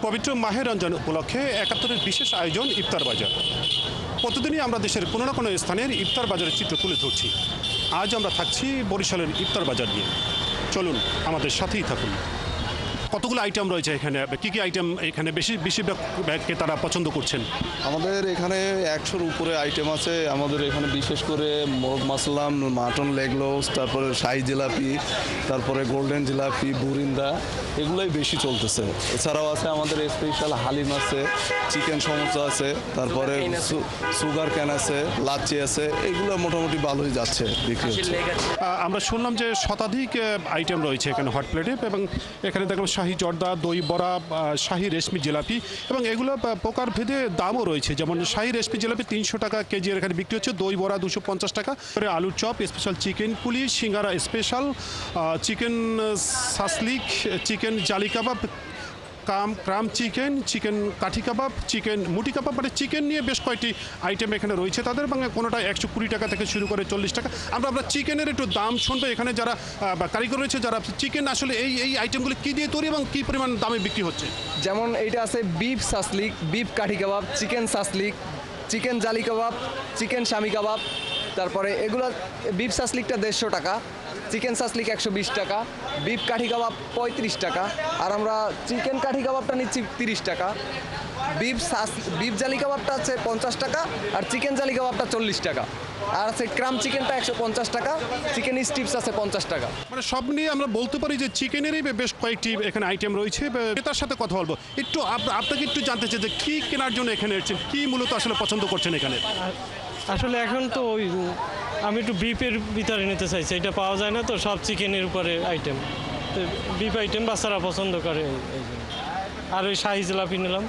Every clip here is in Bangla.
পবিত্র মাহে রমজান উপলক্ষে ৭১-এর বিশেষ আয়োজন ইফতার বাজার। প্রতিদিনই আমরা দেশের কোনো না কোনো স্থানের ইফতার বাজারের চিত্র তুলে ধরছি। আজ আমরা থাকছি বরিশালের ইফতার বাজার নিয়ে। চলুন আমাদের সাথেই থাকুন। কতগুলো আইটেম রয়েছে এখানে, কি কি আইটেম এখানে বেশিরভাগ তারা পছন্দ করছেন? আমাদের এখানে ১০০-র উপরে আইটেম আছে। আমাদের এখানে বিশেষ করে মোরগ মাসলাম, মাটন লেগ লোস, তারপরে শাহি জিলাপি, তারপরে গোল্ডেন জিলাপি, বুরিন্দা, এগুলোই বেশি চলতেছে। এছাড়াও আছে আমাদের স্পেশাল হালিম আছে, চিকেন সমোসা আছে, তারপরে সুগার ক্যান আছে, লাচ্ছি আছে, এগুলো মোটামুটি ভালোই যাচ্ছে, বিক্রি হচ্ছে। আমরা শুনলাম যে শতাধিক আইটেম রয়েছে এখানে হট প্লেটে, এবং এখানে দেখলাম শাহি জর্দা, দই বড়া, শাহি রেশমি জিলাপি, এবং এগুলো প্রকার ভেদে দামও রয়েছে। যেমন শাহি রেশমি জিলাপি ৩০০ টাকা কেজি এখানে বিক্রি হচ্ছে, দই বড়া ২৫০ টাকা, আলুর চপ স্পেশাল, চিকেন পুলি, সিঙ্গারা স্পেশাল, চিকেন সাসলিক, চিকেন জালি কাবাব, ক্রাম চিকেন, চিকেন কাঠি কাবাব, চিকেন মুটি কাবাব, মানে চিকেন নিয়ে বেশ কয়েকটি আইটেম এখানে রয়েছে তাদের, এবং কোনোটা ১২০ টাকা থেকে শুরু করে ৪০ টাকা। আমরা চিকেনের একটু দাম শুনবো। এখানে যারা কারিগর রয়েছে, যারা চিকেন আসলে এই আইটেমগুলো কী দিয়ে তৈরি এবং কী পরিমাণ দামে বিক্রি হচ্ছে? যেমন এইটা আছে বিফ সাসলিক, বিফ কাঠি কাবাব, চিকেন সাসলিক, চিকেন জালি কাবাব, চিকেন শামি কাবাব। তারপরে এগুলো বিফ সাসলিকটা ১৫০ টাকা, চিকেন সাসলিক ১২০ টাকা, বিফ কাঠি কাবাব ৩৫ টাকা, আর আমরা চিকেন কাঠি কাবাবটা নিচ্ছি ৩০ টাকা। বিফ জালি কাবাবটা আছে ৫০ টাকা, আর চিকেন জালি কাবাবটা ৪০ টাকা, আর আছে ক্রাম চিকেনটা ১৫০ টাকা, চিকেন স্টিপস আছে ৫০ টাকা। মানে সব নিয়ে আমরা বলতে পারি যে চিকেনেরই বেশ কয়েকটি এখানে আইটেম রয়েছে। তার সাথে কথা বলবো একটু, আপনাকে একটু জানতে চাই যে কী কেনার জন্য এখানে এসেছেন, কী মূলত আসলে পছন্দ করছেন এখানে? আসলে এখন তো আমি একটু বিফের ভিতরে নিতে চাইছি, এটা পাওয়া যায় না তো, সব চিকেনের উপরে আইটেম, তো বিফ আইটেম বাচ্চারা পছন্দ করে এই জন্য। আর ওই শাহি জিলাপি নিলাম।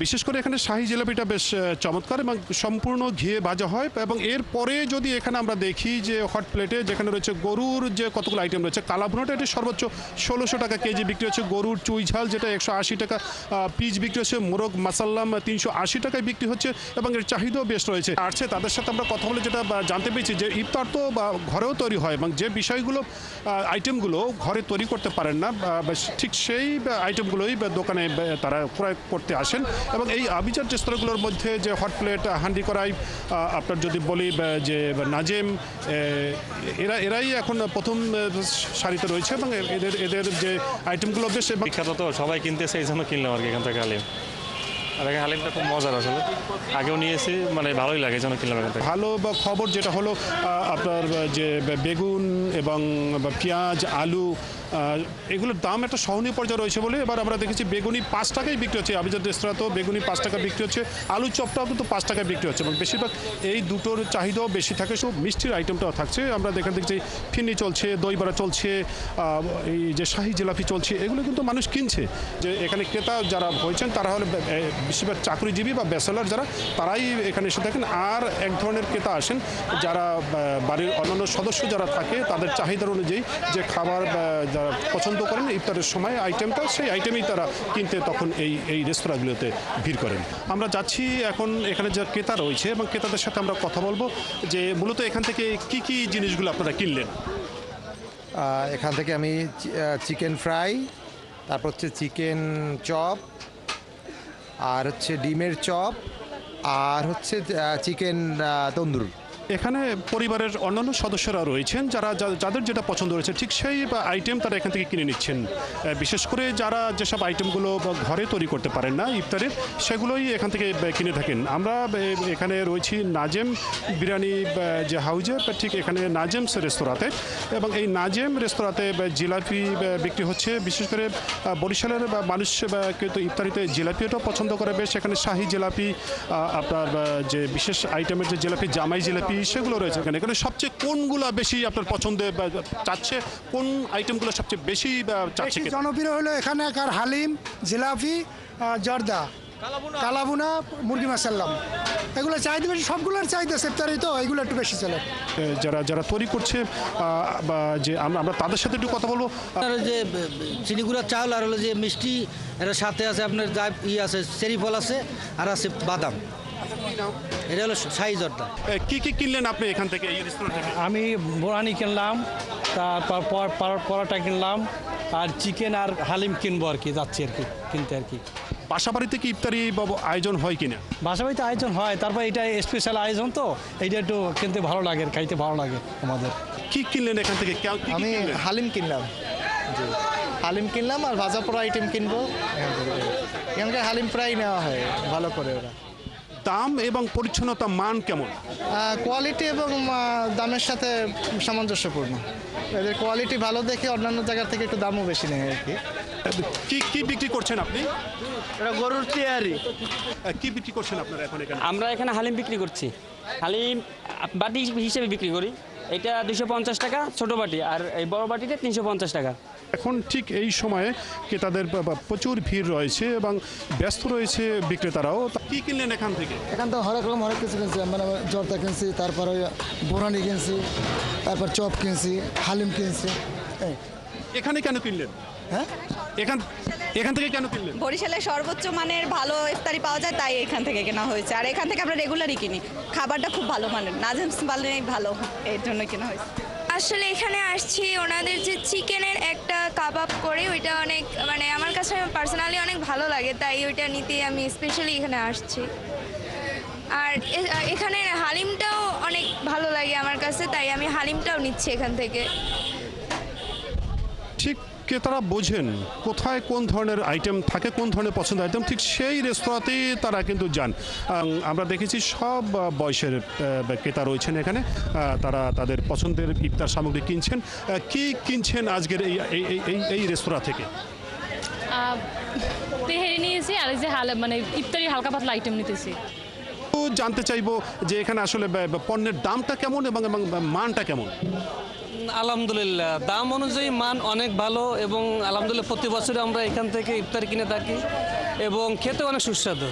বিশেষ করে এখানে শাহি জিলাপিটা বেশ চমৎকার এবং সম্পূর্ণ ঘিয়ে ভাজা হয়। এবং এরপরে যদি এখানে আমরা দেখি যে হট প্লেটে যেখানে রয়েছে গরুর যে কতগুলো আইটেম রয়েছে, কালাভুনাটা এটি সর্বোচ্চ ১৬০০ টাকা কেজি বিক্রি হচ্ছে, গরুর চুই ঝাল যেটা ১৮০ টাকা পিস বিক্রি হচ্ছে, মোরগ মাসাল্লাম ৩৮০ টাকায় বিক্রি হচ্ছে, এবং এর চাহিদাও বেশ রয়েছে। আসছে তাদের সাথে আমরা কথা বলে যেটা জানতে পেরেছি যে ইফতার তো ঘরেও তৈরি হয়, এবং যে বিষয়গুলো আইটেমগুলো ঘরে তৈরি করতে পারেন না, ঠিক সেই আইটেমগুলোই দোকানে তারা ক্রয় করতে আসেন। এবং এই আভিজাত রেস্তোরাঁগুলোর মধ্যে যে হট প্লেট, হান্ডি কড়াই, আপনার যদি বলি যে নাজেম, এরাই এখন প্রথম সারিতে রয়েছে, এবং এদের যে আইটেমগুলো বেশ বিখ্যাত, তো সবাই কিনতেছে, এই জন্য কিনলাম আর কি এখান থেকে হালিম। আর এখানে হালিমটা খুব মজার, আসলে আগেও নিয়েছি, মানে ভালোই লাগে, এই জন্য কিনলাম এখান থেকে। ভালো খবর যেটা হলো আপনার যে বেগুন এবং পেঁয়াজ, আলু, এগুলোর দাম একটা সহনীয় পর্যায়ে রয়েছে বলে এবার আমরা দেখেছি বেগুনি ৫ টাকায় বিক্রি হচ্ছে। আভিজাত রেস্তোরাঁতেও বেগুনি 5 টাকা বিক্রি হচ্ছে, আলু চপটাও কিন্তু 5 টাকায় বিক্রি হচ্ছে, এবং বেশিরভাগ এই দুটোর চাহিদাও বেশি থাকে। সব মিষ্টির আইটেমটাও থাকছে। আমরা দেখছি ফিরনি চলছে, দই বড়া চলছে, এই যে শাহি জিলাপি চলছে, এগুলো কিন্তু মানুষ কিনছে। যে এখানে ক্রেতা যারা হয়েছেন তারা হলে বেশিরভাগ চাকরিজীবী বা ব্যাচেলার যারা, তারাই এখানে এসে থাকেন। আর এক ধরনের ক্রেতা আসেন যারা বাড়ির অন্যান্য সদস্য যারা থাকে, তাদের চাহিদার অনুযায়ী যে খাবার যারা পছন্দ করেন ইফতারের সময় আইটেমটা, সেই আইটেমেই তারা কিনতে তখন এই রেস্তোরাঁগুলোতে ভিড় করেন। আমরা যাচ্ছি এখন এখানে যে ক্রেতা রয়েছে, এবং ক্রেতাদের সাথে আমরা কথা বলবো যে মূলত এখান থেকে কি কি জিনিসগুলো আপনারা কিনলেন। এখান থেকে আমি চিকেন ফ্রাই, তারপর হচ্ছে চিকেন চপ, আর হচ্ছে ডিমের চপ, আর হচ্ছে চিকেন তন্দুর। এখানে পরিবারের অন্যান্য সদস্যরা রয়েছেন যাদের যেটা পছন্দ রয়েছে ঠিক সেই আইটেম তারা এখান থেকে কিনে নিচ্ছেন। বিশেষ করে যারা যেসব আইটেমগুলো ঘরে তৈরি করতে পারেন না ইফতারের, সেগুলোই এখান থেকে কিনে থাকেন। আমরা এখানে রয়েছি নাজেম বিরিয়ানি যে হাউজে, ঠিক এখানে নাজেমস রেস্তোরাঁতে, এবং এই নাজেম রেস্তোরাঁতে জিলাপি বিক্রি হচ্ছে। বিশেষ করে বরিশালের মানুষ কিন্তু ইফতারিতে জিলাপিটাও পছন্দ করে বেশ। এখানে শাহি জিলাপি, আপনার যে বিশেষ আইটেমের যে জিলাপি, জামাই জিলাপি, সেগুলো রয়েছে। এখানে সবচেয়ে কোনগুলো বেশি আপনার পছন্দে চাচ্ছে, কোন আইটেমগুলো সবচেয়ে বেশি চাচ্ছে? জনপ্রিয় হলো এখানকার হালিম, জিলাপি, জর্দা, কালাভুনা, মুরগি মাসাল্লাম, এগুলো চাহিদা বেশি। সবগুলোর চাহিদা সেপ্তারি, তো এগুলো একটু বেশি চলে। যারা তৈরি করছে বা যে আমরা তাদের সাথে একটু কথা বলবো। যে চিনিগুড়া চাউল, আর হলো যে মিষ্টি, এর সাথে আছে আপনার যা আছে চেরি ফল আছে, আর আছে বাদাম। এটা হলো শাহি জর্দা। কি কি কিনলেন আপনি এখান থেকে, এই রেস্টুরেন্ট থেকে? আমি বোরানি কিনলাম, তারপর পরোটা কিনলাম, আর চিকেন আর হালিম কিনবো আর কি, যাচ্ছি আর কি কিনতে আর কি। বাসা বাড়িতে কি ইফতারি আয়োজন হয় কিনা? বাসাবাড়িতে আয়োজন হয়, তারপর এটা স্পেশাল আয়োজন তো এইটা একটু কিনতে ভালো লাগে, খাইতে ভালো লাগে আমাদের। কি কিনলেন এখান থেকে? আমি হালিম কিনলাম, জি হালিম কিনলাম আর ভাজা পোড়া আইটেম কিনবো এখানকার হালিম প্রায় নেওয়া হয় ভালো করে। ওরা দাম এবং পরিচ্ছন্নতা মান কেমন? কোয়ালিটি এবং দামের সাথে সামঞ্জস্যপূর্ণ। এদের কোয়ালিটি ভালো দেখে অন্যান্য জায়গা থেকে একটু দামও বেশি নেয় আর কি। কি কি বিক্রি করছেন আপনি? এটা গরুর চেয়ারি। কি বিক্রি করছেন আপনারা এখন এখানে? আমরা এখানে হালিম বিক্রি করছি। হালিম বাটি হিসেবে বিক্রি করি। এটা 250 টাকা ছোট বাটি, আর এই বড় বাটিতে 350 টাকা। এখন ঠিক এই সময়ে ক্রেতাদের প্রচুর ভিড় রয়েছে এবং ব্যস্ত রয়েছে বিক্রেতারাও। কি কিনলেন এখান থেকে? এখান তো হরেক রকম হরেক কিছু কিনছি, মানে জর্দা কিনছি, তারপরে বোরানি কিনছি, তারপর চপ কিনছি, হালিম কিনছি। এখানে কেন কিনলেন? হ্যাঁ, এখান থেকে কেন কিনলেন? বরিশালে সর্বোচ্চ মানের ভালো ইফতারি পাওয়া যায়, তাই এখান থেকে কেনা হয়েছে। আর এখান থেকে আমরা রেগুলারই কিনি, খাবারটা খুব ভালো মানের, নাজেম বালে ভালো, এর জন্য কেনা হয়েছে। আসলে এখানে আসছি ওনাদের যে চিকেনের একটা কাবাব করে, ওইটা অনেক মানে আমার কাছে পার্সোনালি অনেক ভালো লাগে, তাই ওইটা নিতে আমি স্পেশালি এখানে আসছি। আর এখানে হালিমটাও অনেক ভালো লাগে আমার কাছে, তাই আমি হালিমটাও নিচ্ছি এখান থেকে। ঠিক ক্রেতারা বোঝেন কোথায় কোন ধরনের আইটেম থাকে, কোন ধরনের পছন্দের আইটেম, ঠিক সেই রেস্তোরাঁতেই তারা কিন্তু যান। আমরা দেখেছি সব বয়সের ক্রেতা রয়েছেন এখানে, তারা তাদের পছন্দের ইফতার সামগ্রী কিনছেন। কি কিনছেন আজকের এই রেস্তোরাঁ থেকে? তেহেরি নিয়েছি আর এই যে মানে ইফতারি হালকা পাতলা আইটেম নিতেছি। জানতে চাইবো যে এখানে আসলে পণ্যের দামটা কেমন এবং মানটা কেমন? আলহামদুলিল্লাহ দাম অনুযায়ী মান অনেক ভালো, এবং আলহামদুলিল্লাহ প্রতি বছরে আমরা এখান থেকে ইফতার কিনে থাকি এবং খেতে অনেক সুস্বাদু।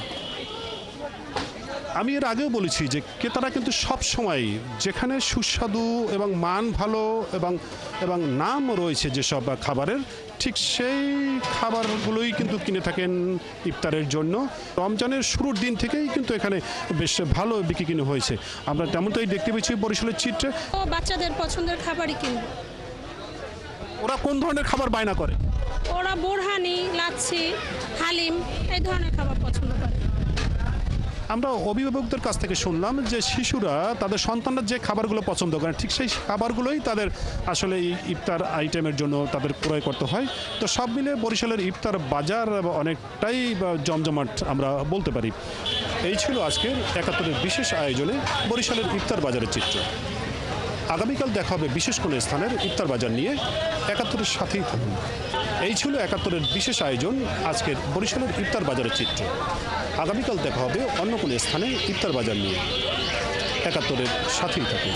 আমি এর আগেও বলেছি যে ক্রেতারা কিন্তু সব সময় যেখানে সুস্বাদু এবং মান ভালো এবং নাম রয়েছে যেসব খাবারের, ঠিক সেই খাবারগুলোই কিন্তু কিনে থাকেন ইফতারের জন্য। রমজানের শুরুর দিন থেকেই কিন্তু এখানে বেশ ভালো বিক্রি কিনে হয়েছে। আমরা তেমনটাই দেখতে পেয়েছি বরিশালের চিত্রে। বাচ্চাদের পছন্দের খাবারই কিনবো। ওরা কোন ধরনের খাবার বায়না করে? ওরা বোরহানি, লাচ্ছি, হালিম এই ধরনের খাবার পছন্দ করে। আমরা অভিভাবকদের কাছ থেকে শুনলাম যে শিশুরা তাদের সন্তানরা যে খাবারগুলো পছন্দ করে, ঠিক সেই খাবারগুলোই তাদের আসলে এই ইফতার আইটেমের জন্য তাদের ক্রয় করতে হয়। তো সব মিলে বরিশালের ইফতার বাজার অনেকটাই জমজমাট আমরা বলতে পারি। এই ছিল আজকের ৭১-এর বিশেষ আয়োজনে বরিশালের ইফতার বাজারের চিত্র। আগামীকাল দেখা হবে বিশেষ কোনো স্থানের ইফতার বাজার নিয়ে। ৭১-এর সাথেই থাকুন। এই ছিল ৭১-এর বিশেষ আয়োজন আজকের বরিশালের ইফতার বাজারের চিত্র। আগামীকাল দেখা হবে অন্য কোনো স্থানে ইফতার বাজার নিয়ে। ৭১-এর সাথেই থাকুন।